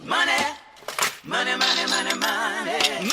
Money, money, money, money, money.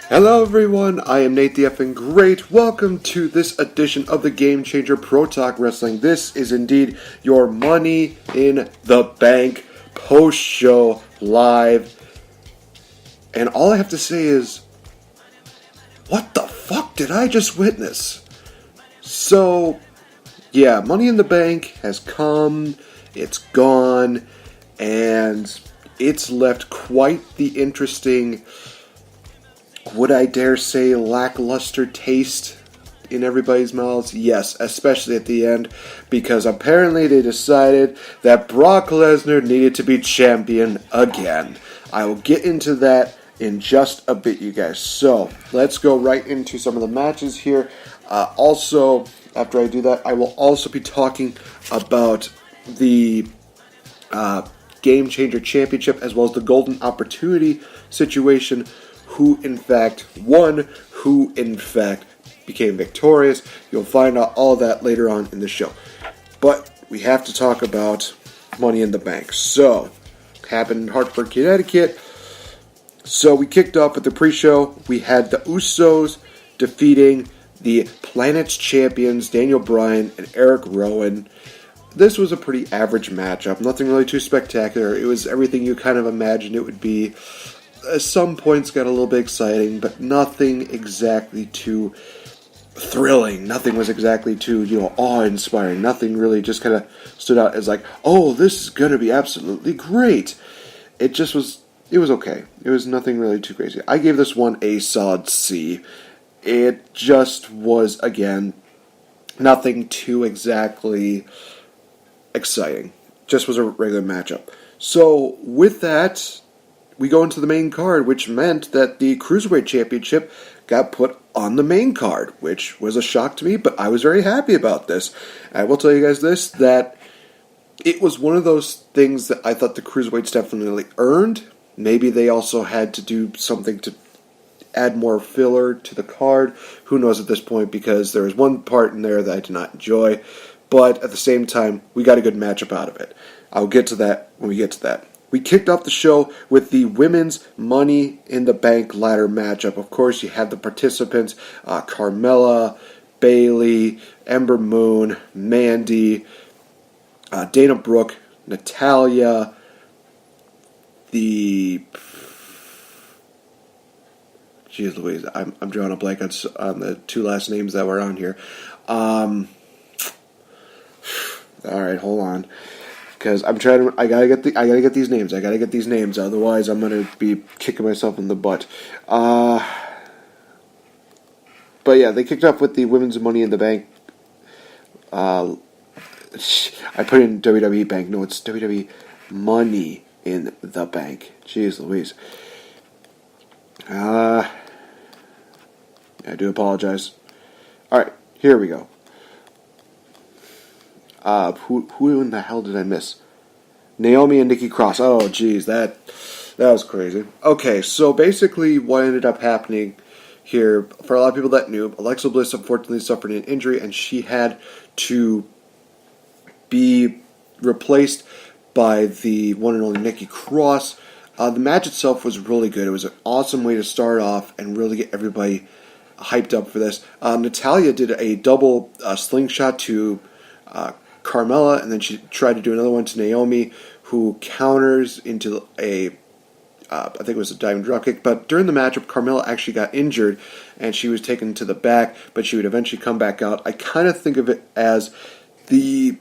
Hello everyone, I am NateFNGreat. Welcome to this edition of the Game Changer Pro Talk Wrestling. This is indeed your Money in the Bank post-show live. And all I have to say is, what the fuck did I just witness? So, yeah, Money in the Bank has come, it's gone, and it's left quite the interesting, would I dare say, lackluster taste in everybody's mouths? Yes, especially at the end, because apparently they decided that Brock Lesnar needed to be champion again. I will get into that in just a bit, you guys. So, let's go right into some of the matches here. Also, after I do that, I will also be talking about the Game Changer Championship as well as the Golden Opportunity situation. Who in fact won, who in fact became victorious. You'll find out all that later on in the show. But we have to talk about Money in the Bank. So, happened in Hartford, Connecticut. So we kicked off with the pre-show. We had the Usos defeating the Planet's champions, Daniel Bryan and Eric Rowan. This was a pretty average matchup. Nothing really too spectacular. It was everything you kind of imagined it would be. Some points got a little bit exciting, but nothing exactly too thrilling. Nothing was exactly too, awe-inspiring. Nothing really just kind of stood out as like, oh, this is going to be absolutely great. It was okay. It was nothing really too crazy. I gave this one a solid C. It just was, again, nothing too exactly exciting. Just was a regular matchup. So, with that, we go into the main card, which meant that the Cruiserweight Championship got put on the main card, which was a shock to me, but I was very happy about this. I will tell you guys this, that it was one of those things that I thought the Cruiserweights definitely earned. Maybe they also had to do something to add more filler to the card. Who knows at this point, because there was one part in there that I did not enjoy, but at the same time, we got a good matchup out of it. I'll get to that when we get to that. We kicked off the show with the Women's Money in the Bank ladder matchup. Of course, you had the participants, Carmella, Bayley, Ember Moon, Mandy, Dana Brooke, Natalya, Jeez Louise, I'm drawing a blank on the two last names that were on here. Alright, hold on. Because I gotta get these names. Otherwise, I'm gonna be kicking myself in the butt. But yeah, they kicked off with the Women's Money in the Bank. I put in WWE Bank. No, it's WWE Money in the Bank. Jeez Louise. I do apologize. All right, here we go. Who in the hell did I miss? Naomi and Nikki Cross. Oh, geez, that was crazy. Okay, so basically what ended up happening here, for a lot of people that knew, Alexa Bliss unfortunately suffered an injury, and she had to be replaced by the one and only Nikki Cross. The match itself was really good. It was an awesome way to start off and really get everybody hyped up for this. Natalya did a double slingshot to Carmella, and then she tried to do another one to Naomi, who counters into I think it was a diving dropkick. But during the matchup, Carmella actually got injured, and she was taken to the back, but she would eventually come back out. I kind of think of it as the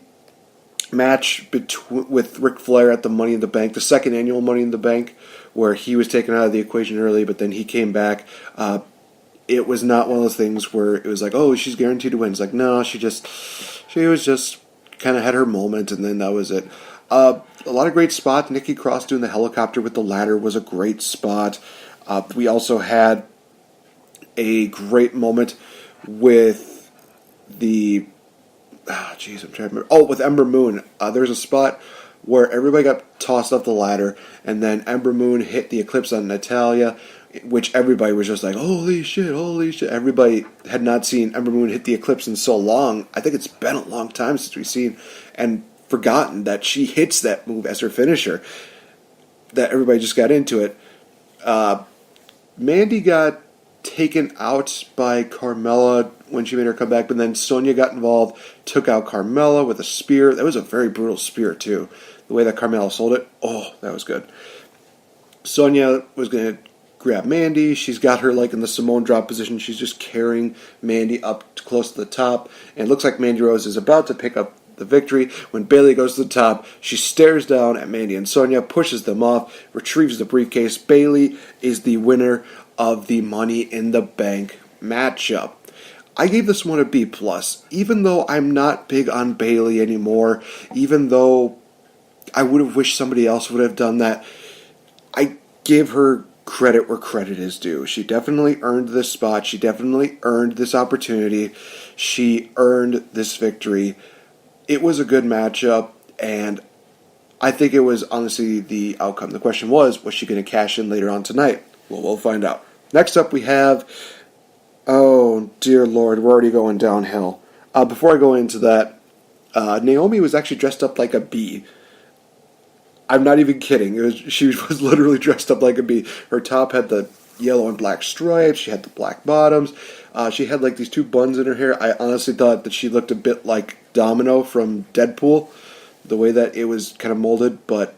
match with Ric Flair at the Money in the Bank, the second annual Money in the Bank, where he was taken out of the equation early, but then he came back. it was not one of those things where it was like, oh, she's guaranteed to win. It's like, no, she was just kind of had her moment, and then that was it. A lot of great spots. Nikki Cross doing the helicopter with the ladder was a great spot. We also had a great moment with the... I'm trying to remember. Oh, with Ember Moon. There's a spot where everybody got tossed off the ladder, and then Ember Moon hit the Eclipse on Natalya, which everybody was just like, holy shit, holy shit. Everybody had not seen Ember Moon hit the Eclipse in so long. I think it's been a long time since we've seen and forgotten that she hits that move as her finisher, that everybody just got into it. Mandy got taken out by Carmella when she made her comeback, but then Sonya got involved, took out Carmella with a spear. That was a very brutal spear, too. The way that Carmella sold it, oh, that was good. Sonya was going to grab Mandy. She's got her like in the Simone drop position. She's just carrying Mandy up close to the top, and it looks like Mandy Rose is about to pick up the victory. When Bayley goes to the top, she stares down at Mandy and Sonya, pushes them off, retrieves the briefcase. Bayley is the winner of the Money in the Bank matchup. I gave this one a B+, even though I'm not big on Bayley anymore, even though I would have wished somebody else would have done that. I give her credit where credit is due. She definitely earned this spot. She definitely earned this opportunity. She earned this victory. It was a good matchup, and I think it was honestly the outcome. The question was she going to cash in later on tonight? Well, we'll find out. Next up, we have... Oh, dear Lord, we're already going downhill. Before I go into that, Naomi was actually dressed up like a bee. I'm not even kidding. She was literally dressed up like a bee. Her top had the yellow and black stripes. She had the black bottoms. She had like these two buns in her hair. I honestly thought that she looked a bit like Domino from Deadpool, the way that it was kind of molded, but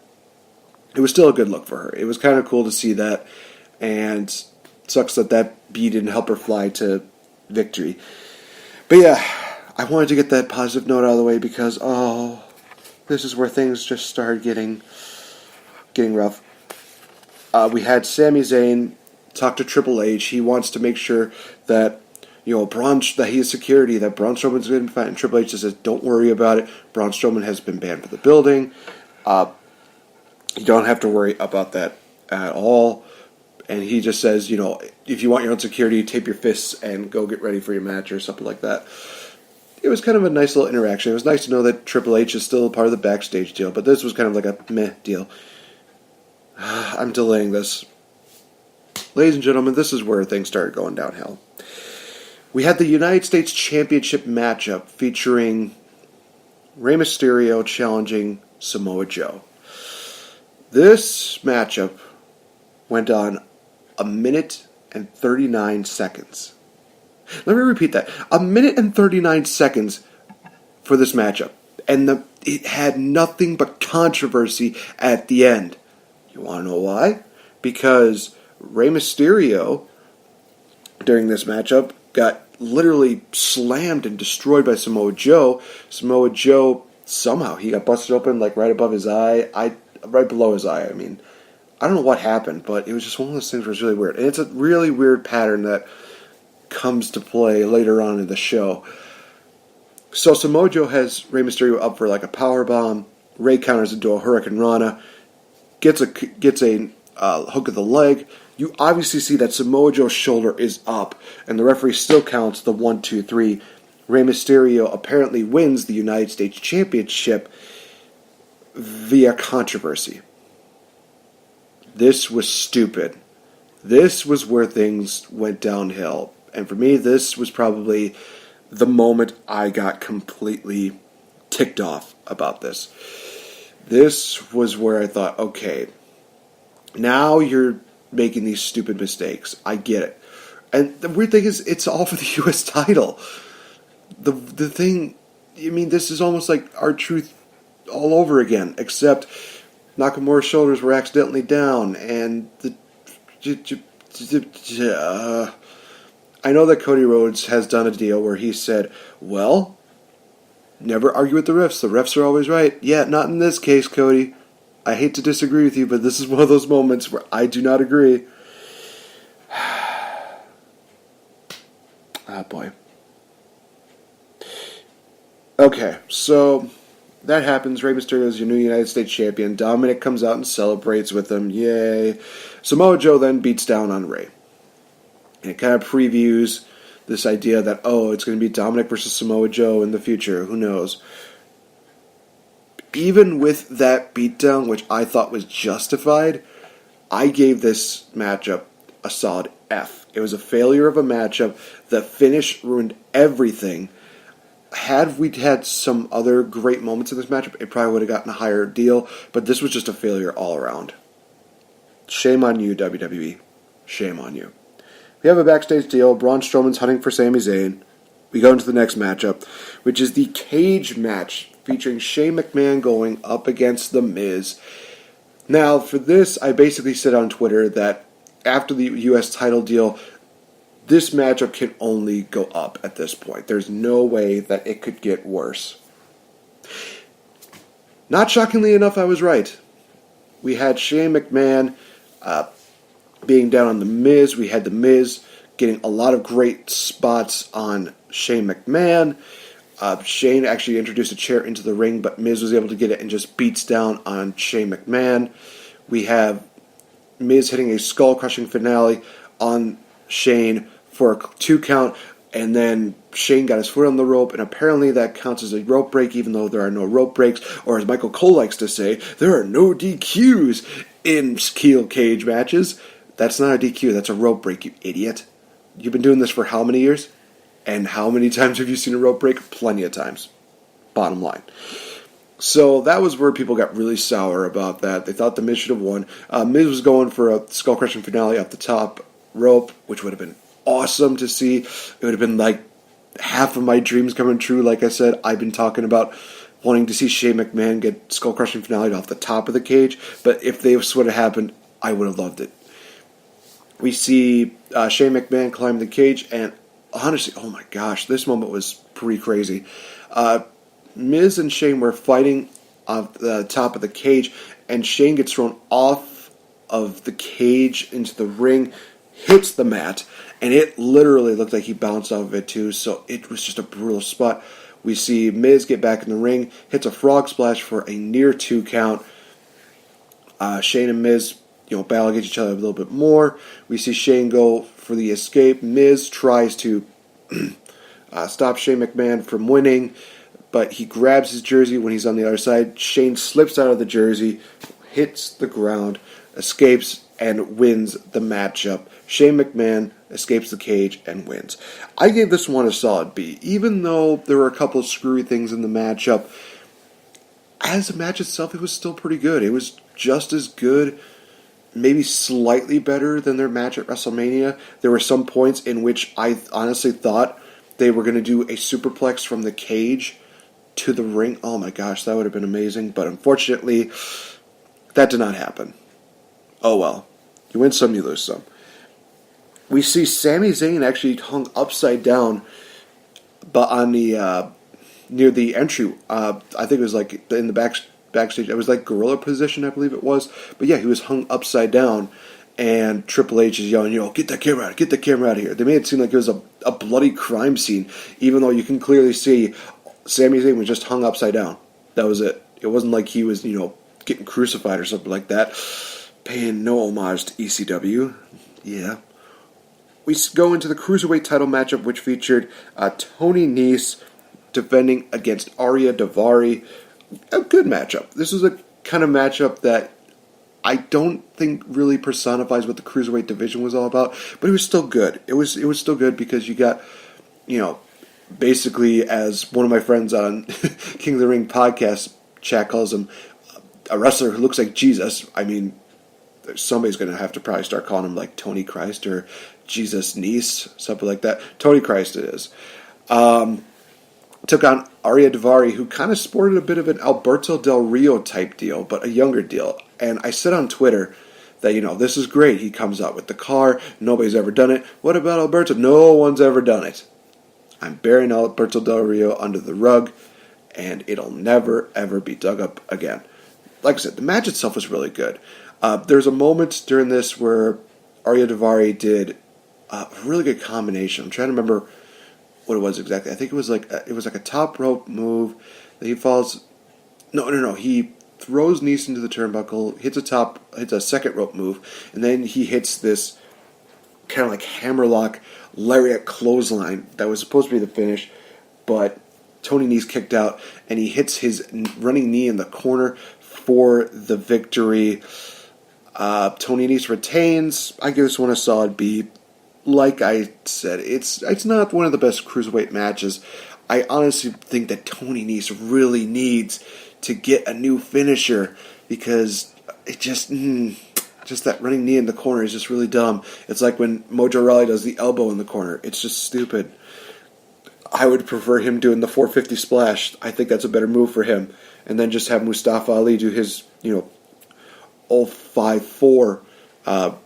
it was still a good look for her. It was kind of cool to see that, and sucks that bee didn't help her fly to victory. But yeah, I wanted to get that positive note out of the way because, this is where things just started getting rough. We had Sami Zayn talk to Triple H. He wants to make sure that, that he has security, that Braun Strowman's going to be fine. And Triple H says, don't worry about it. Braun Strowman has been banned from the building. You don't have to worry about that at all. And he just says, if you want your own security, tape your fists and go get ready for your match or something like that. It was kind of a nice little interaction. It was nice to know that Triple H is still a part of the backstage deal, but this was kind of like a meh deal. I'm delaying this. Ladies and gentlemen, this is where things started going downhill. We had the United States Championship matchup featuring Rey Mysterio challenging Samoa Joe. This matchup went on 1 minute and 39 seconds. Let me repeat that. 1 minute and 39 seconds for this matchup. And it had nothing but controversy at the end. You want to know why? Because Rey Mysterio, during this matchup, got literally slammed and destroyed by Samoa Joe. Samoa Joe, somehow, he got busted open like right above his eye. Right below his eye, I mean. I don't know what happened, but it was just one of those things where it's really weird. And it's a really weird pattern that comes to play later on in the show. So Samoa Joe has Rey Mysterio up for like a power bomb. Rey counters into a Hurricane Rana, gets a hook of the leg. You obviously see that Samoa Joe's shoulder is up, and the referee still counts the 1, 2, 3. Rey Mysterio apparently wins the United States Championship via controversy. This was stupid. This was where things went downhill. And for me, this was probably the moment I got completely ticked off about this. This was where I thought, okay, now you're making these stupid mistakes. I get it. And the weird thing is, it's all for the U.S. title. The thing, this is almost like R-Truth all over again, except Nakamura's shoulders were accidentally down, and I know that Cody Rhodes has done a deal where he said, well, never argue with the refs. The refs are always right. Yeah, not in this case, Cody. I hate to disagree with you, but this is one of those moments where I do not agree. Ah, boy. Okay, so that happens. Rey Mysterio is your new United States champion. Dominic comes out and celebrates with him. Yay. Samoa Joe then beats down on Rey. And it kind of previews this idea that, it's going to be Dominic versus Samoa Joe in the future. Who knows? Even with that beatdown, which I thought was justified, I gave this matchup a solid F. It was a failure of a matchup. The finish ruined everything. Had we had some other great moments in this matchup, it probably would have gotten a higher deal, but this was just a failure all around. Shame on you, WWE. Shame on you. We have a backstage deal. Braun Strowman's hunting for Sami Zayn. We go into the next matchup, which is the cage match featuring Shane McMahon going up against The Miz. Now, for this, I basically said on Twitter that after the U.S. title deal, this matchup can only go up at this point. There's no way that it could get worse. Not shockingly enough, I was right. We had Shane McMahon being down on The Miz. We had The Miz getting a lot of great spots on Shane McMahon. Shane actually introduced a chair into the ring, but Miz was able to get it and just beats down on Shane McMahon. We have Miz hitting a skull-crushing finale on Shane for a 2 count, and then Shane got his foot on the rope, and apparently that counts as a rope break, even though there are no rope breaks, or as Michael Cole likes to say, there are no DQs in steel cage matches. That's not a DQ, that's a rope break, you idiot. You've been doing this for how many years? And how many times have you seen a rope break? Plenty of times. Bottom line. So that was where people got really sour about that. They thought The Miz should have won. Miz was going for a skull-crushing finale off the top rope, which would have been awesome to see. It would have been like half of my dreams coming true. Like I said, I've been talking about wanting to see Shane McMahon get skull-crushing finale off the top of the cage. But if this would have happened, I would have loved it. We see Shane McMahon climb the cage, and honestly, oh my gosh, this moment was pretty crazy. Miz and Shane were fighting off the top of the cage, and Shane gets thrown off of the cage into the ring, hits the mat, and it literally looked like he bounced off of it too, so it was just a brutal spot. We see Miz get back in the ring, hits a frog splash for a near 2 count. Shane and Miz battle against each other a little bit more. We see Shane go for the escape. Miz tries to stop Shane McMahon from winning, but he grabs his jersey when he's on the other side. Shane slips out of the jersey, hits the ground, escapes, and wins the matchup. Shane McMahon escapes the cage and wins. I gave this one a solid B, even though there were a couple of screwy things in the matchup. As a match itself, it was still pretty good. It was just as good, maybe slightly better than their match at WrestleMania. There were some points in which I honestly thought they were going to do a superplex from the cage to the ring. Oh my gosh, that would have been amazing. But unfortunately, that did not happen. Oh well. You win some, you lose some. We see Sami Zayn actually hung upside down but on the near the entry. I think it was like in the backstage. It was like gorilla position, I believe it was. But yeah, he was hung upside down, and Triple H is yelling, get the camera out of here. They made it seem like it was a bloody crime scene, even though you can clearly see Sami Zayn was just hung upside down. That was it. It wasn't like he was, getting crucified or something like that. Paying no homage to ECW. Yeah. We go into the Cruiserweight title matchup, which featured Tony Nese defending against Arya Daivari. A good matchup. This is a kind of matchup that I don't think really personifies what the Cruiserweight division was all about, but it was still good. It was still good because you got, basically, as one of my friends on King of the Ring podcast, chat calls him, a wrestler who looks like Jesus. I mean, somebody's going to have to probably start calling him like Tony Christ or Jesus Niece, something like that. Tony Christ it is. Took on Arya Daivari, who kind of sported a bit of an Alberto Del Rio type deal, but a younger deal. And I said on Twitter that, this is great. He comes out with the car. Nobody's ever done it. What about Alberto? No one's ever done it. I'm burying Alberto Del Rio under the rug, and it'll never, ever be dug up again. Like I said, the match itself was really good. There's a moment during this where Arya Daivari did a really good combination. I'm trying to remember what it was exactly. I think it was like a top rope move that he falls. No. He throws Nice into the turnbuckle, hits a second rope move, and then he hits this kind of like hammerlock lariat clothesline that was supposed to be the finish, but Tony Nese kicked out, and he hits his running knee in the corner for the victory. Tony Nese retains. I give this one a solid B. Like I said, it's not one of the best cruiserweight matches. I honestly think that Tony Nese really needs to get a new finisher, because it just that running knee in the corner is just really dumb. It's like when Mojo Rawley does the elbow in the corner. It's just stupid. I would prefer him doing the 450 splash. I think that's a better move for him. And then just have Mustafa Ali do his, 054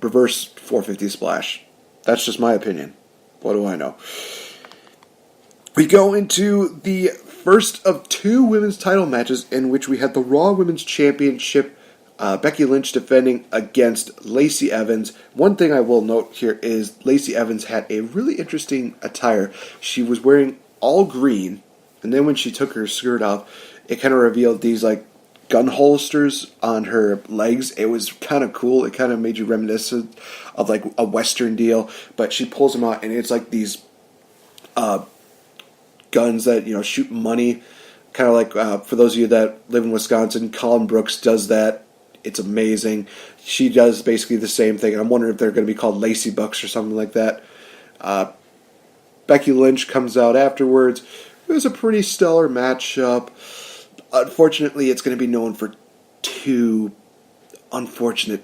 reverse 450 splash. That's just my opinion. What do I know? We go into the first of two women's title matches in which we had the Raw Women's Championship, Becky Lynch defending against Lacey Evans. One thing I will note here is Lacey Evans had a really interesting attire. She was wearing all green, and then when she took her skirt off, it kind of revealed these like gun holsters on her legs. It was kind of cool. It kind of made you reminiscent of like a Western deal, but she pulls them out, and it's like these guns that shoot money. Kind of like for those of you that live in Wisconsin, Colin Brooks does that. It's amazing. She does basically the same thing. I'm wondering if they're going to be called Lacey Bucks or something like that. Becky Lynch comes out afterwards. It was a pretty stellar matchup. Unfortunately, it's going to be known for three unfortunate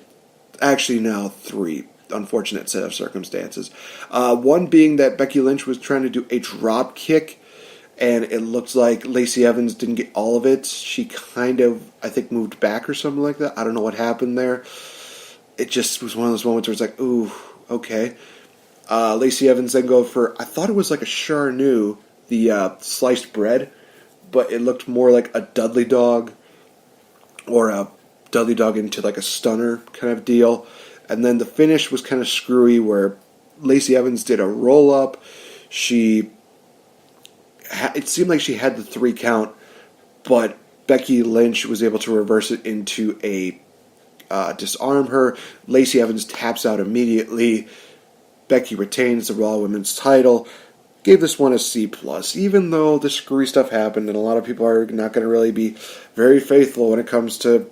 set of circumstances. One being that Becky Lynch was trying to do a drop kick, and it looked like Lacey Evans didn't get all of it. She kind of, I think, moved back or something like that. I don't know what happened there. It just was one of those moments where it's like, ooh, okay. Lacey Evans then go for, I thought it was like a charnu, the sliced bread, but it looked more like a Dudley dog, or a Dudley dog into like a stunner kind of deal. And then the finish was kind of screwy, where Lacey Evans did a roll-up. It seemed like she had the 3 count, but Becky Lynch was able to reverse it into a disarm her. Lacey Evans taps out immediately. Becky retains the Raw Women's title. Gave this one a C+, even though the screwy stuff happened, and a lot of people are not going to really be very faithful when it comes to,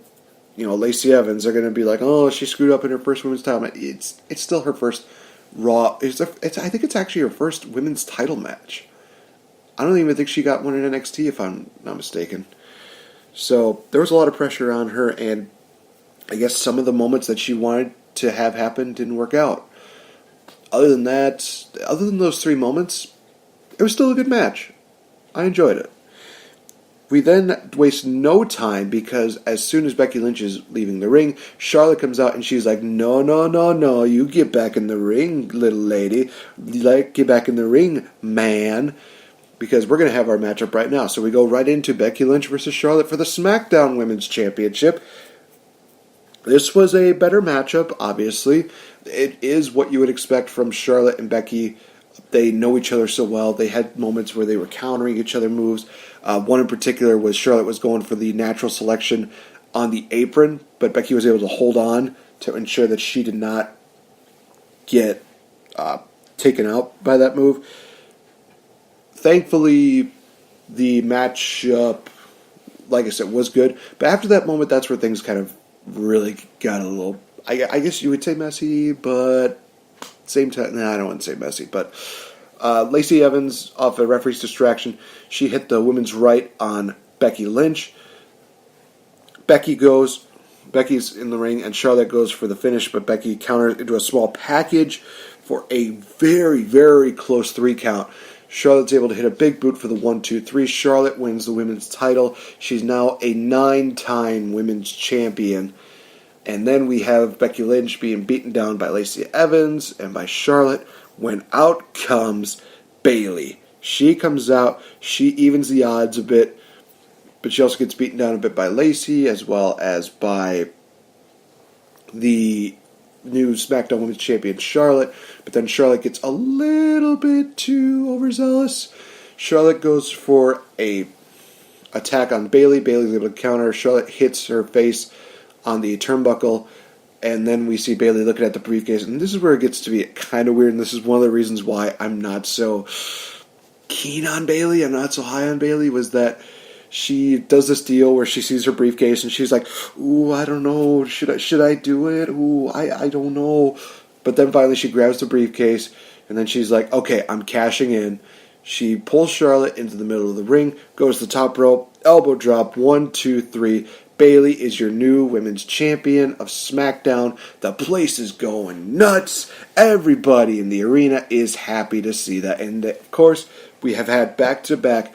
Lacey Evans. They're going to be like, oh, she screwed up in her first women's title. It's still her first Raw. I think it's actually her first women's title match. I don't even think she got one in NXT, if I'm not mistaken. So there was a lot of pressure on her, and I guess some of the moments that she wanted to have happen didn't work out. Other than those 3 moments, it was still a good match. I enjoyed it. We then waste no time, because as soon as Becky Lynch is leaving the ring, Charlotte comes out and she's like, no, you get back in the ring, little lady. Get back in the ring, man. Because we're going to have our matchup right now. So we go right into Becky Lynch versus Charlotte for the SmackDown Women's Championship. This was a better matchup, obviously. It is what you would expect from Charlotte and Becky. They know each other so well. They had moments where they were countering each other moves. One in particular was Charlotte was going for the natural selection on the apron, but Becky was able to hold on to ensure that she did not get taken out by that move. Thankfully, the matchup, like I said, was good. But after that moment, that's where things kind of really got a little, I guess you would say messy, but same time, I don't want to say messy. But Lacey Evans, off a referee's distraction, she hit the women's right on Becky Lynch. Becky's in the ring, and Charlotte goes for the finish, but Becky counters into a small package for a very, very close 3 count. Charlotte's able to hit a big boot for the 1-2-3. Charlotte wins the women's title. She's now a 9-time women's champion. And then we have Becky Lynch being beaten down by Lacey Evans and by Charlotte, when out comes Bayley. She comes out, she evens the odds a bit, but she also gets beaten down a bit by Lacey, as well as by the new SmackDown Women's Champion Charlotte, but then Charlotte gets a little bit too overzealous. Charlotte goes for a attack on Bayley. Bayley's able to counter. Charlotte hits her face on the turnbuckle, and then we see Bayley looking at the briefcase, and this is where it gets to be kind of weird, and this is one of the reasons why I'm not so keen on Bayley, I'm not so high on Bayley, was that she does this deal where she sees her briefcase and she's like, ooh, I don't know, should I do it? Ooh, I don't know. But then finally she grabs the briefcase and then she's like, okay, I'm cashing in. She pulls Charlotte into the middle of the ring, goes to the top rope, elbow drop, 1, 2, 3. Bayley is your new women's champion of SmackDown. The place is going nuts. Everybody in the arena is happy to see that. And of course, we have had back-to-back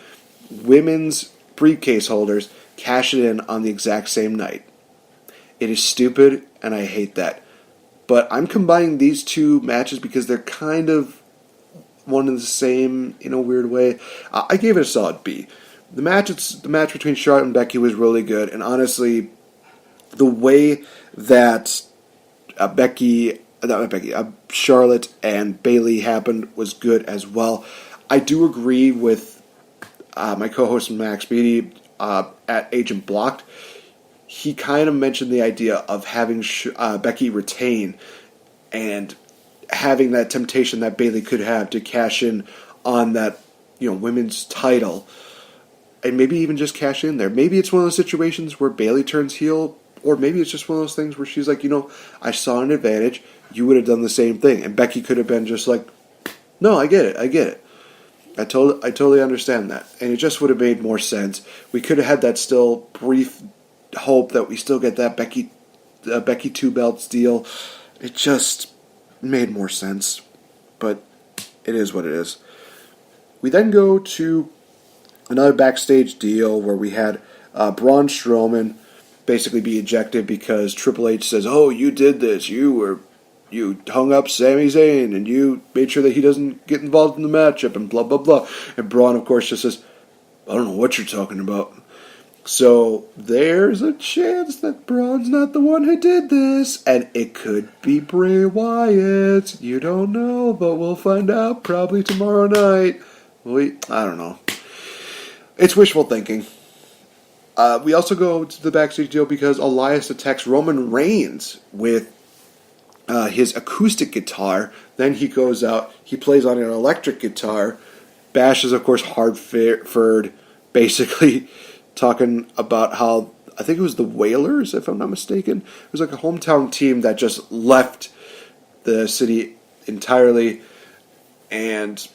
women's briefcase holders cash it in on the exact same night. It is stupid, and I hate that. But I'm combining these two matches because they're kind of one and the same in a weird way. I gave it a solid B. The match between Charlotte and Becky was really good, and honestly, the way that Charlotte and Bayley happened was good as well. I do agree with my co-host Max Beatty at Agent Blocked. He kind of mentioned the idea of having Becky retain and having that temptation that Bayley could have to cash in on that, women's title, and maybe even just cash in there. Maybe it's one of those situations where Bayley turns heel, or maybe it's just one of those things where she's like, I saw an advantage. You would have done the same thing, and Becky could have been just like, no, I get it. I totally understand that, and it just would have made more sense. We could have had that still brief hope that we still get that Becky 2 belts deal. It just made more sense, but it is what it is. We then go to another backstage deal where we had Braun Strowman basically be ejected because Triple H says, "Oh, you did this. You hung up Sami Zayn, and you made sure that he doesn't get involved in the matchup," and blah, blah, blah. And Braun, of course, just says, "I don't know what you're talking about." So there's a chance that Braun's not the one who did this, and it could be Bray Wyatt. You don't know, but we'll find out probably tomorrow night. I don't know. It's wishful thinking. We also go to the backstage deal because Elias attacks Roman Reigns with his acoustic guitar. Then he goes out, he plays on an electric guitar. Bash is, of course, hard-furred, basically talking about how, I think it was the Whalers, if I'm not mistaken. It was like a hometown team that just left the city entirely, and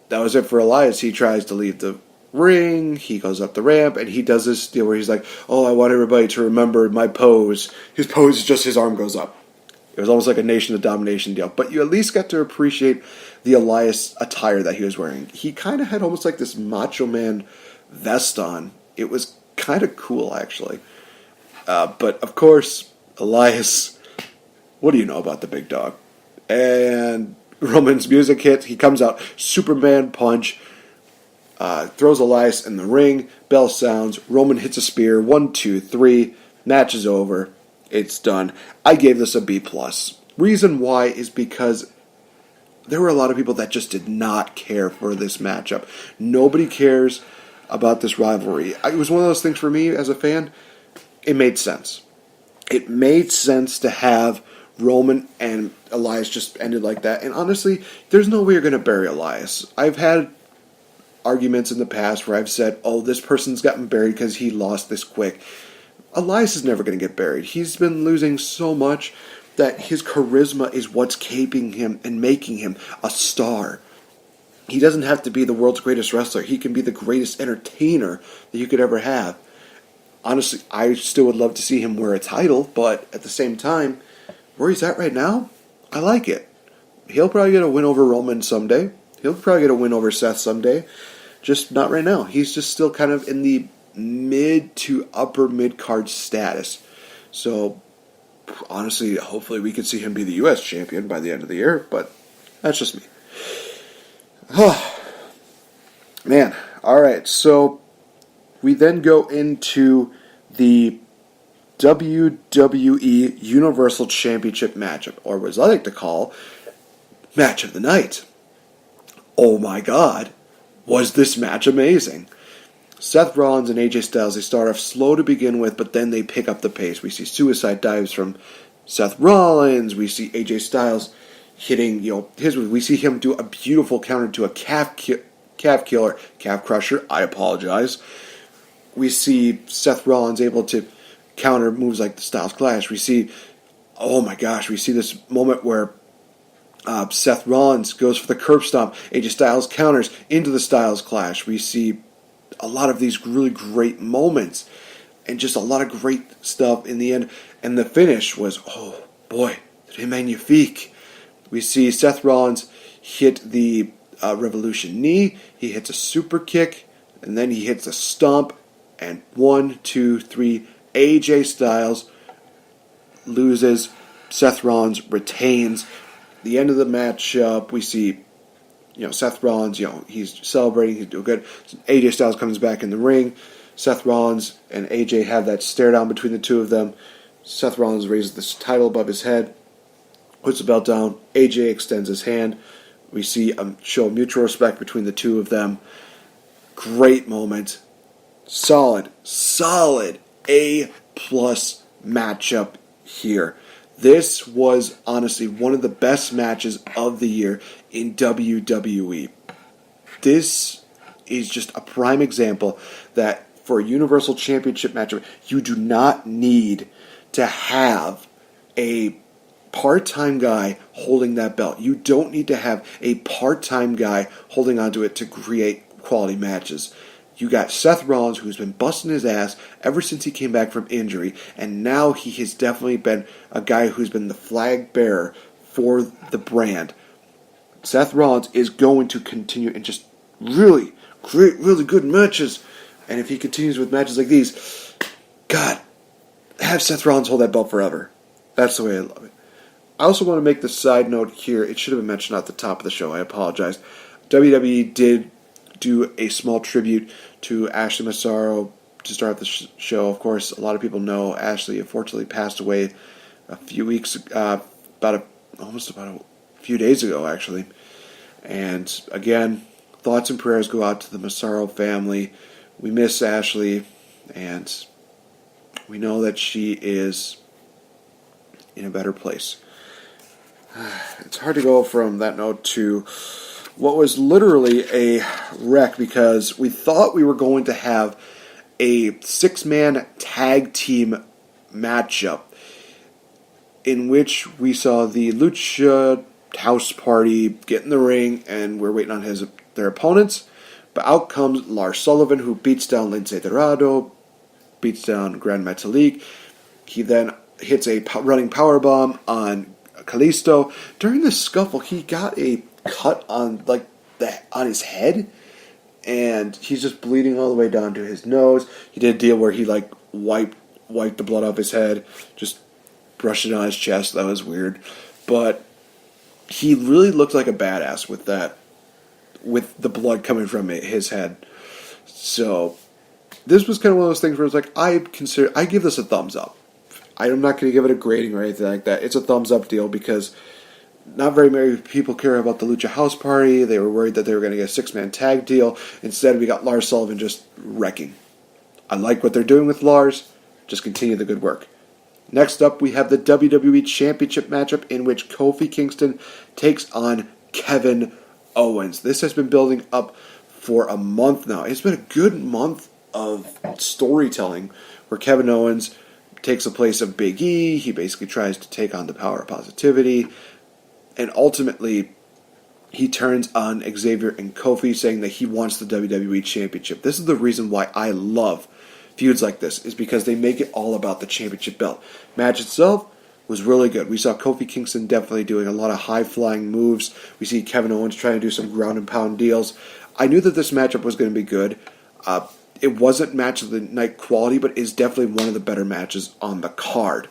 that was it for Elias. He tries to leave the ring, he goes up the ramp, and he does this deal where he's like, "Oh, I want everybody to remember my pose." His pose is just his arm goes up. It was almost like a Nation of Domination deal, but you at least got to appreciate the Elias attire that he was wearing. He kind of had almost like this Macho Man vest on. It was kind of cool, actually. But, of course, Elias, what do you know about the big dog? And Roman's music hits. He comes out, Superman punch, throws Elias in the ring. Bell sounds. Roman hits a spear. 1, 2, 3. Match is over. It's done. I gave this a B+. Reason why is because there were a lot of people that just did not care for this matchup. Nobody cares about this rivalry. It was one of those things for me as a fan. It made sense. It made sense to have Roman and Elias just ended like that. And honestly, there's no way you're going to bury Elias. I've had arguments in the past where I've said, "Oh, this person's gotten buried because he lost this quick." Elias is never going to get buried. He's been losing so much that his charisma is what's keeping him and making him a star. He doesn't have to be the world's greatest wrestler. He can be the greatest entertainer that you could ever have. Honestly, I still would love to see him wear a title, but at the same time, where he's at right now, I like it. He'll probably get a win over Roman someday. He'll probably get a win over Seth someday. Just not right now. He's just still kind of in the mid to upper mid-card status. So, honestly, hopefully we could see him be the U.S. champion by the end of the year, but that's just me. Man, alright, so we then go into the WWE Universal Championship matchup, or what I like to call Match of the Night. Oh my God, was this match amazing? Seth Rollins and AJ Styles, they start off slow to begin with, but then they pick up the pace. We see suicide dives from Seth Rollins. We see AJ Styles hitting, we see him do a beautiful counter to a calf crusher. I apologize. We see Seth Rollins able to counter moves like the Styles Clash. We see this moment where Seth Rollins goes for the curb stomp. AJ Styles counters into the Styles Clash. We see a lot of these really great moments and just a lot of great stuff in the end. And the finish was, oh boy, très magnifique. We see Seth Rollins hit the Revolution knee. He hits a super kick, and then he hits a stomp. And 1, 2, 3, AJ Styles loses. Seth Rollins retains. The end of the matchup, we see, Seth Rollins, he's celebrating, he's doing good. AJ Styles comes back in the ring. Seth Rollins and AJ have that stare down between the two of them. Seth Rollins raises the title above his head, puts the belt down. AJ extends his hand. We see a show of mutual respect between the two of them. Great moment. Solid A+ matchup here. This was honestly one of the best matches of the year in WWE. This is just a prime example that for a Universal Championship matchup, you do not need to have a part-time guy holding that belt. You don't need to have a part-time guy holding onto it to create quality matches. You got Seth Rollins, who's been busting his ass ever since he came back from injury, and now he has definitely been a guy who's been the flag bearer for the brand. Seth Rollins is going to continue in just really great, really good matches. And if he continues with matches like these, God, have Seth Rollins hold that belt forever. That's the way I love it. I also want to make the side note here. It should have been mentioned at the top of the show. I apologize. WWE did do a small tribute to Ashley Massaro to start the show. Of course, a lot of people know Ashley unfortunately passed away a few weeks, almost about a few days ago, actually. And again, thoughts and prayers go out to the Massaro family. We miss Ashley, and we know that she is in a better place. It's hard to go from that note to what was literally a wreck, because we thought we were going to have a 6-man tag team matchup in which we saw the Lucha House Party get in the ring, and we're waiting on their opponents. But out comes Lars Sullivan, who beats down Lince Dorado, beats down Gran Metalik. He then hits a running powerbomb on Kalisto. During the scuffle, he got a cut on his head, and he's just bleeding all the way down to his nose. He did a deal where he wiped the blood off his head, just brushed it on his chest. That was weird, but he really looked like a badass with the blood coming from his head. So this was kind of one of those things where it's like, I give this a thumbs up. I'm not going to give it a grading or anything like that. It's a thumbs up deal because not very many people care about the Lucha House Party. They were worried that they were going to get a 6-man tag deal. Instead, we got Lars Sullivan just wrecking. I like what they're doing with Lars. Just continue the good work. Next up, we have the WWE Championship matchup in which Kofi Kingston takes on Kevin Owens. This has been building up for a month now. It's been a good month of storytelling where Kevin Owens takes the place of Big E. He basically tries to take on the power of positivity. And ultimately, he turns on Xavier and Kofi, saying that he wants the WWE Championship. This is the reason why I love feuds like this, is because they make it all about the championship belt. Match itself was really good. We saw Kofi Kingston definitely doing a lot of high-flying moves. We see Kevin Owens trying to do some ground-and-pound deals. I knew that this matchup was going to be good. It wasn't match of the night quality, but is definitely one of the better matches on the card.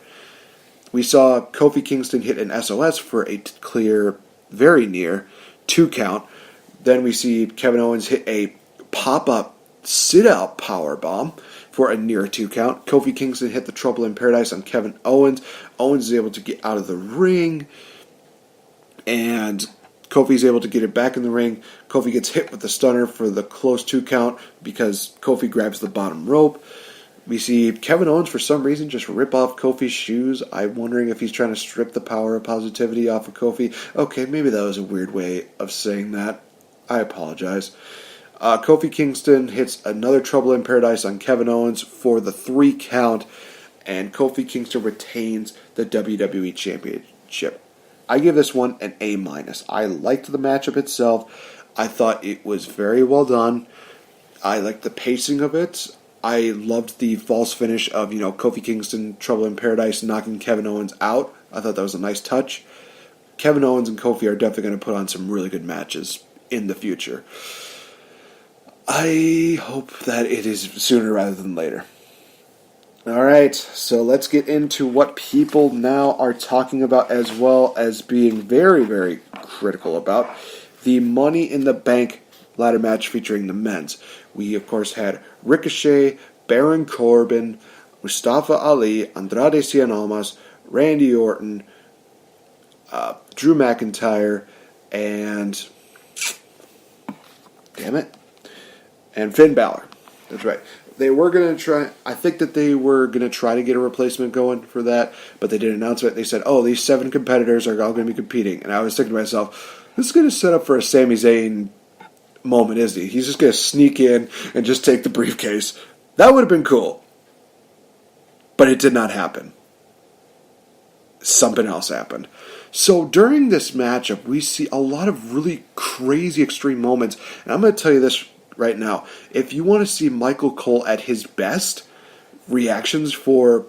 We saw Kofi Kingston hit an SOS for a clear, very near 2 count. Then we see Kevin Owens hit a pop-up sit-out powerbomb for a near 2 count. Kofi Kingston hit the Trouble in Paradise on Kevin Owens. Owens is able to get out of the ring, and Kofi's able to get it back in the ring. Kofi gets hit with the stunner for the close 2 count because Kofi grabs the bottom rope. We see Kevin Owens, for some reason, just rip off Kofi's shoes. I'm wondering if he's trying to strip the power of positivity off of Kofi. Okay, maybe that was a weird way of saying that. I apologize. Kofi Kingston hits another Trouble in Paradise on Kevin Owens for the 3 count, and Kofi Kingston retains the WWE Championship. I give this one an A-. I liked the matchup itself. I thought it was very well done. I liked the pacing of it. I loved the false finish of, Kofi Kingston, Trouble in Paradise, knocking Kevin Owens out. I thought that was a nice touch. Kevin Owens and Kofi are definitely going to put on some really good matches in the future. I hope that it is sooner rather than later. Alright, so let's get into what people now are talking about, as well as being very, very critical about. The Money in the Bank ladder match featuring the men's. We, of course, had Ricochet, Baron Corbin, Mustafa Ali, Andrade Cien Almas, Randy Orton, Drew McIntyre, and Finn Balor. That's right. They were going to try, I think that they were going to try to get a replacement going for that, but they did announce it. They said, these 7 competitors are all going to be competing. And I was thinking to myself, this is going to set up for a Sami Zayn moment, isn't he? He's just going to sneak in and just take the briefcase. That would have been cool. But it did not happen. Something else happened. So during this matchup, we see a lot of really crazy extreme moments. And I'm going to tell you this right now. If you want to see Michael Cole at his best, reactions for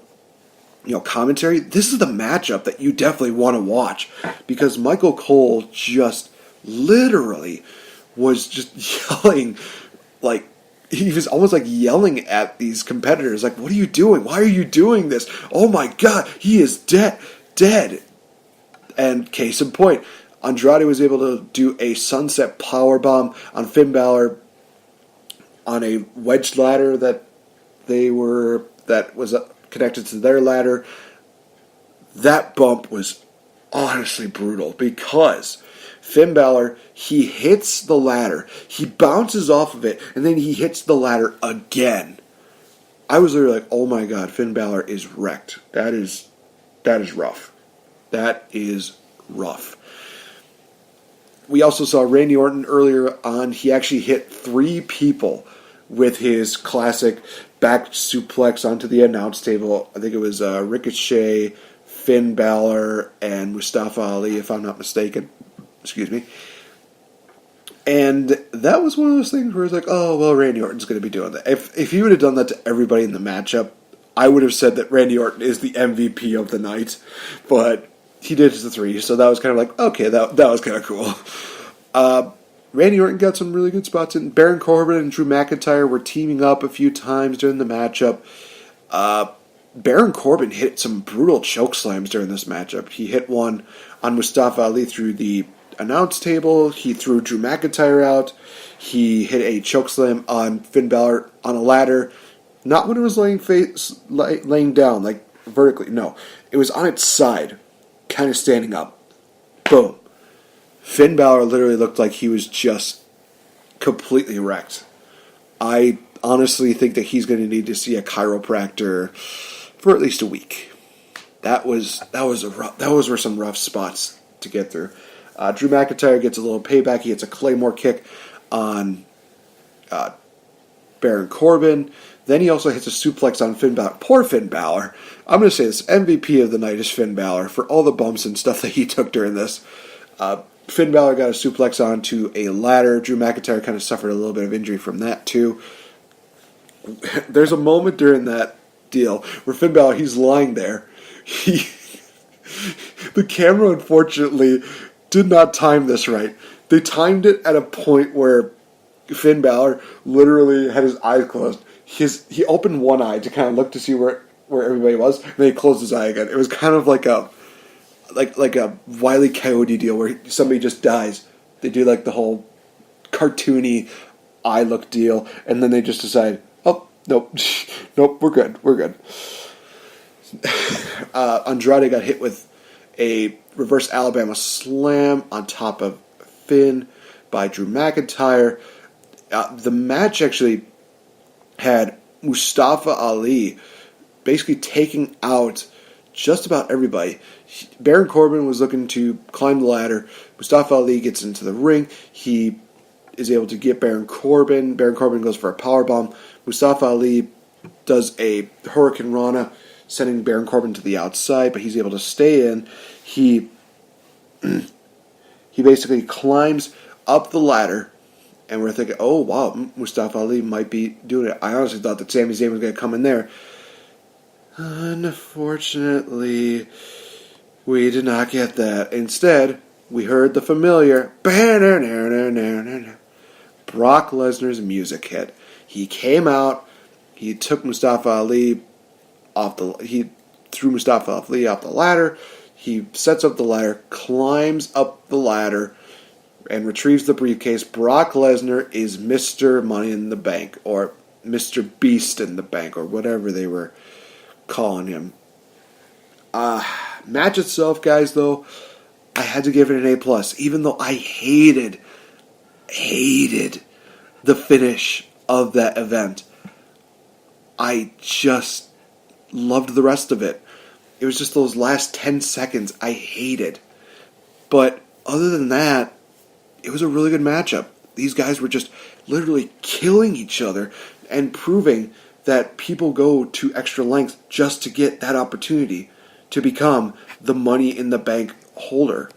commentary, this is the matchup that you definitely want to watch. Because Michael Cole just literally was just yelling, like, he was almost like yelling at these competitors, like, what are you doing? Why are you doing this? Oh my God, he is dead. And case in point, Andrade was able to do a sunset powerbomb on Finn Balor on a wedge ladder that was connected to their ladder. That bump was honestly brutal because Finn Balor, he hits the ladder, he bounces off of it, and then he hits the ladder again. I was literally like, oh my God, Finn Balor is wrecked. That is rough. That is rough. We also saw Randy Orton earlier on. He actually hit 3 people with his classic back suplex onto the announce table. I think it was Ricochet, Finn Balor, and Mustafa Ali, if I'm not mistaken. Excuse me. And that was one of those things where it's like, Randy Orton's going to be doing that. If he would have done that to everybody in the matchup, I would have said that Randy Orton is the MVP of the night. But he did just the 3, so that was kind of like, okay, that was kind of cool. Randy Orton got some really good spots in. Baron Corbin and Drew McIntyre were teaming up a few times during the matchup. Baron Corbin hit some brutal choke slams during this matchup. He hit one on Mustafa Ali through the announce table. He threw Drew McIntyre out. He hit a choke slam on Finn Balor on a ladder. Not when it was laying down, like vertically. No, it was on its side, kind of standing up. Boom. Finn Balor literally looked like he was just completely wrecked. I honestly think that he's going to need to see a chiropractor for at least a week. That was were some rough spots to get through. Drew McIntyre gets a little payback. He hits a Claymore kick on Baron Corbin. Then he also hits a suplex on Finn Balor. Poor Finn Balor. I'm going to say this. MVP of the night is Finn Balor for all the bumps and stuff that he took during this. Finn Balor got a suplex onto a ladder. Drew McIntyre kind of suffered a little bit of injury from that too. There's a moment during that deal where Finn Balor, he's lying there. The camera, unfortunately, did not time this right. They timed it at a point where Finn Balor literally had his eyes closed. He opened one eye to kind of look to see where everybody was, and then he closed his eye again. It was kind of like a Wile E. Coyote deal where somebody just dies. They do like the whole cartoony eye look deal, and then they just decide, oh, nope, nope, we're good. Andrade got hit with a reverse Alabama slam on top of Finn by Drew McIntyre. The match actually had Mustafa Ali basically taking out just about everybody. Baron Corbin was looking to climb the ladder. Mustafa Ali gets into the ring. He is able to get Baron Corbin. Baron Corbin goes for a powerbomb. Mustafa Ali does a Hurricane Rana, sending Baron Corbin to the outside, but he's able to stay in. He basically climbs up the ladder, and we're thinking, oh, wow, Mustafa Ali might be doing it. I honestly thought that Sami Zayn was going to come in there. Unfortunately, we did not get that. Instead, we heard the familiar Brock Lesnar's music hit. He came out, he took Mustafa Ali he threw Mustafa Ali off the ladder. He sets up the ladder, climbs up the ladder, and retrieves the briefcase. Brock Lesnar is Mr. Money in the Bank, or Mr. Beast in the Bank, or whatever they were calling him. Match itself, guys, though, I had to give it an A+, even though I hated the finish of that event. I just loved the rest of it. It was just those last 10 seconds I hated. But other than that, it was a really good matchup. These guys were just literally killing each other and proving that people go to extra lengths just to get that opportunity to become the Money in the Bank holder.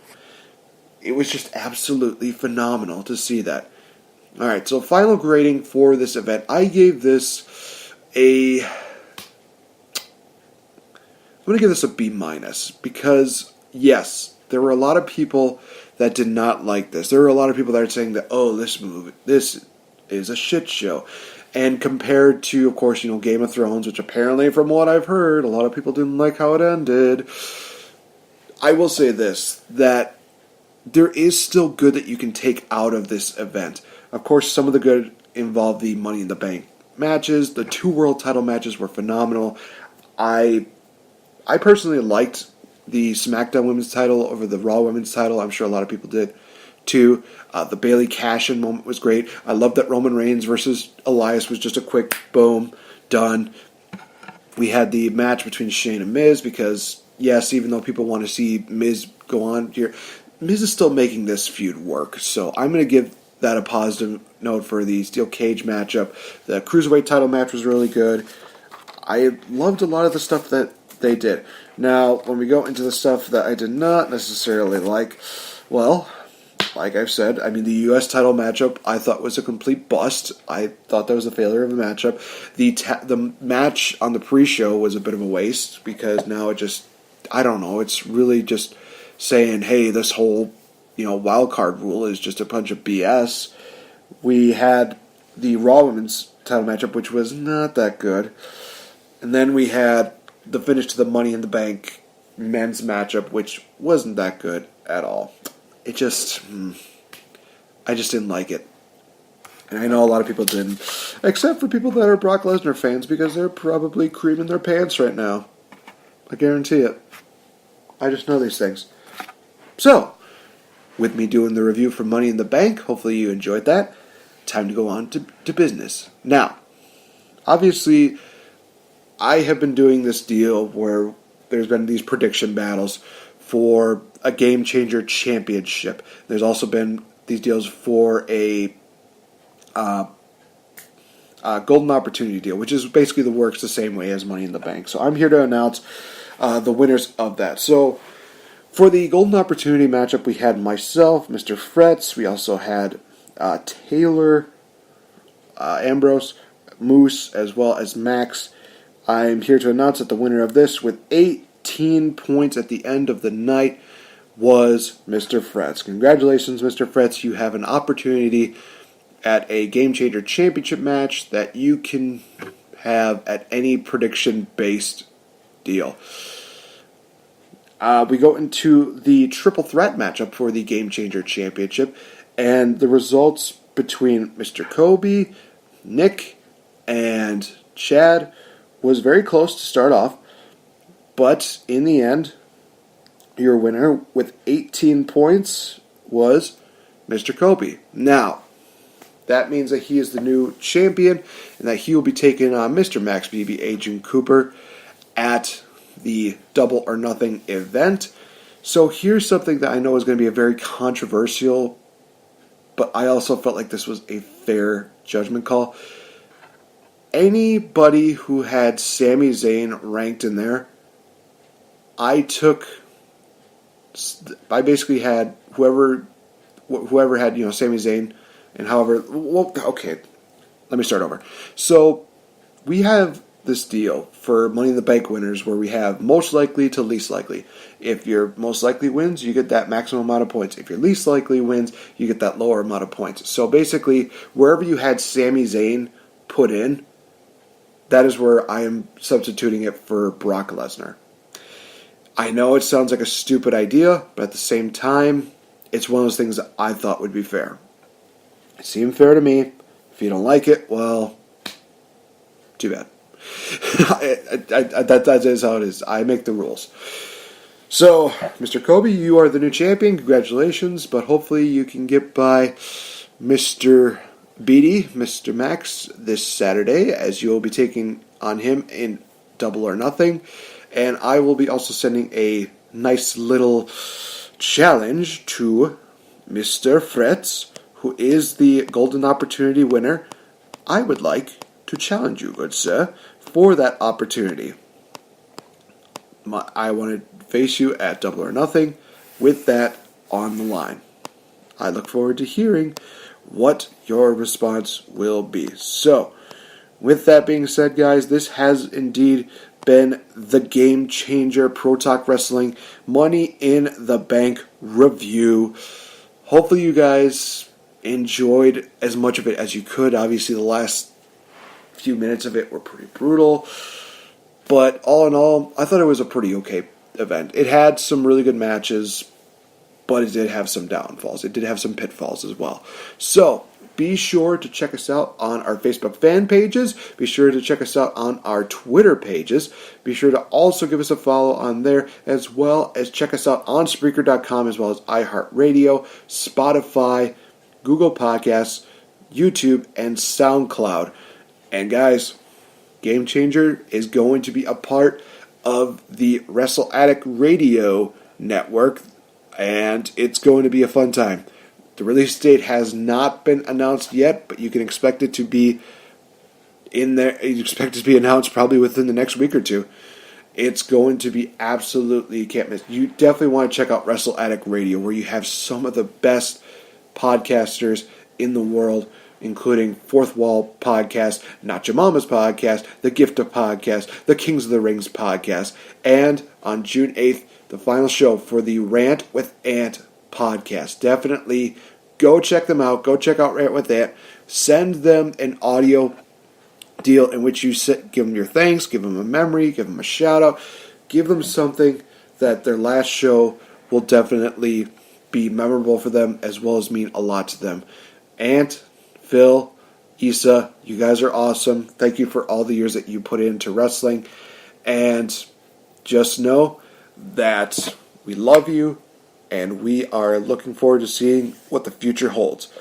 It was just absolutely phenomenal to see that. Alright, so final grading for this event. I gave this I'm going to give this a B-, because, yes, there were a lot of people that did not like this. There were a lot of people that are saying that, oh, this is a shit show. And compared to, of course, Game of Thrones, which apparently, from what I've heard, a lot of people didn't like how it ended. I will say this, that there is still good that you can take out of this event. Of course, some of the good involved the Money in the Bank matches. The 2 world title matches were phenomenal. I personally liked the SmackDown Women's title over the Raw Women's title. I'm sure a lot of people did too. The Bayley cash-in moment was great. I love that Roman Reigns versus Elias was just a quick boom, done. We had the match between Shane and Miz because, yes, even though people want to see Miz go on here, Miz is still making this feud work. So I'm going to give that a positive note for the Steel Cage matchup. The Cruiserweight title match was really good. I loved a lot of the stuff that they did. Now, when we go into the stuff that I did not necessarily like, well, like I've said, the U.S. title matchup I thought was a complete bust. I thought that was a failure of a matchup. The match on the pre-show was a bit of a waste because now I don't know, it's really just saying, hey, this whole, wild card rule is just a bunch of BS. We had the Raw Women's title matchup, which was not that good. And then we had the finish to the Money in the Bank men's matchup, which wasn't that good at all. I just didn't like it. And I know a lot of people didn't, except for people that are Brock Lesnar fans, because they're probably creaming their pants right now. I guarantee it. I just know these things. So, with me doing the review for Money in the Bank, hopefully you enjoyed that. Time to go on to business. Now, obviously, I have been doing this deal where there's been these prediction battles for a Game Changer Championship. There's also been these deals for a Golden Opportunity deal, which is basically works the same way as Money in the Bank. So I'm here to announce the winners of that. So for the Golden Opportunity matchup, we had myself, Mr. Fretz. We also had Taylor, Ambrose, Moose, as well as Max. I'm here to announce that the winner of this, with 18 points at the end of the night, was Mr. Fretz. Congratulations, Mr. Fretz. You have an opportunity at a Game Changer Championship match that you can have at any prediction-based deal. We go into the triple threat matchup for the Game Changer Championship, and the results between Mr. Kobe, Nick, and Chad was very close to start off, but in the end, your winner with 18 points was Mr. Kobe. Now, that means that he is the new champion and that he will be taking on Mr. Max BB Agent Cooper at the Double or Nothing event. So here's something that I know is going to be a very controversial, but I also felt like this was a fair judgment call. Anybody who had Sami Zayn ranked in there, I basically had whoever had, Sami Zayn, and however, okay, let me start over. So, we have this deal for Money in the Bank winners where we have most likely to least likely. If your most likely wins, you get that maximum amount of points. If your least likely wins, you get that lower amount of points. So basically, wherever you had Sami Zayn put in, that is where I am substituting it for Brock Lesnar. I know it sounds like a stupid idea, but at the same time, it's one of those things that I thought would be fair. It seemed fair to me. If you don't like it, well, too bad. That is how it is. I make the rules. So, Mr. Kobe, you are the new champion. Congratulations, but hopefully you can get by Mr. Beatty, Mr. Max, this Saturday, as you will be taking on him in Double or Nothing. And I will be also sending a nice little challenge to Mr. Fretz, who is the Golden Opportunity winner. I would like to challenge you, good sir, for that opportunity. I want to face you at Double or Nothing with that on the line. I look forward to hearing what your response will be. So, with that being said, guys, this has indeed been the Game Changer Pro Talk Wrestling Money in the Bank review. Hopefully you guys enjoyed as much of it as you could. Obviously the last few minutes of it were pretty brutal, but all in all, I thought it was a pretty okay event. It had some really good matches, but it did have some downfalls. It did have some pitfalls as well. So, be sure to check us out on our Facebook fan pages. Be sure to check us out on our Twitter pages. Be sure to also give us a follow on there, as well as check us out on Spreaker.com, as well as iHeartRadio, Spotify, Google Podcasts, YouTube, and SoundCloud. And guys, Game Changer is going to be a part of the Wrestle Addict Radio network, and it's going to be a fun time. The release date has not been announced yet, but you can expect it to be in there. You expect it to be announced probably within the next week or two. It's going to be absolutely, you can't miss. You definitely want to check out Wrestle Addict Radio, where you have some of the best podcasters in the world, including Fourth Wall Podcast, Not Your Mama's Podcast, The Gift of Podcast, The Kings of the Rings Podcast, and on June 8th, the final show for the Rant with Ant podcast. Definitely go check them out. Go check out Rant with Ant. Send them an audio deal in which you give them your thanks, give them a memory, give them a shout out, give them something that their last show will definitely be memorable for them, as well as mean a lot to them. Ant, Phil, Issa, you guys are awesome. Thank you for all the years that you put into wrestling. And just know that we love you, and we are looking forward to seeing what the future holds.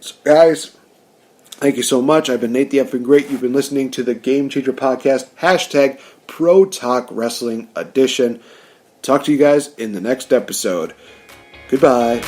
So guys, thank you so much. I've been NateFNGreat. You've been listening to the Game Changer Podcast, hashtag Pro Talk Wrestling Edition. Talk to you guys in the next episode. Goodbye.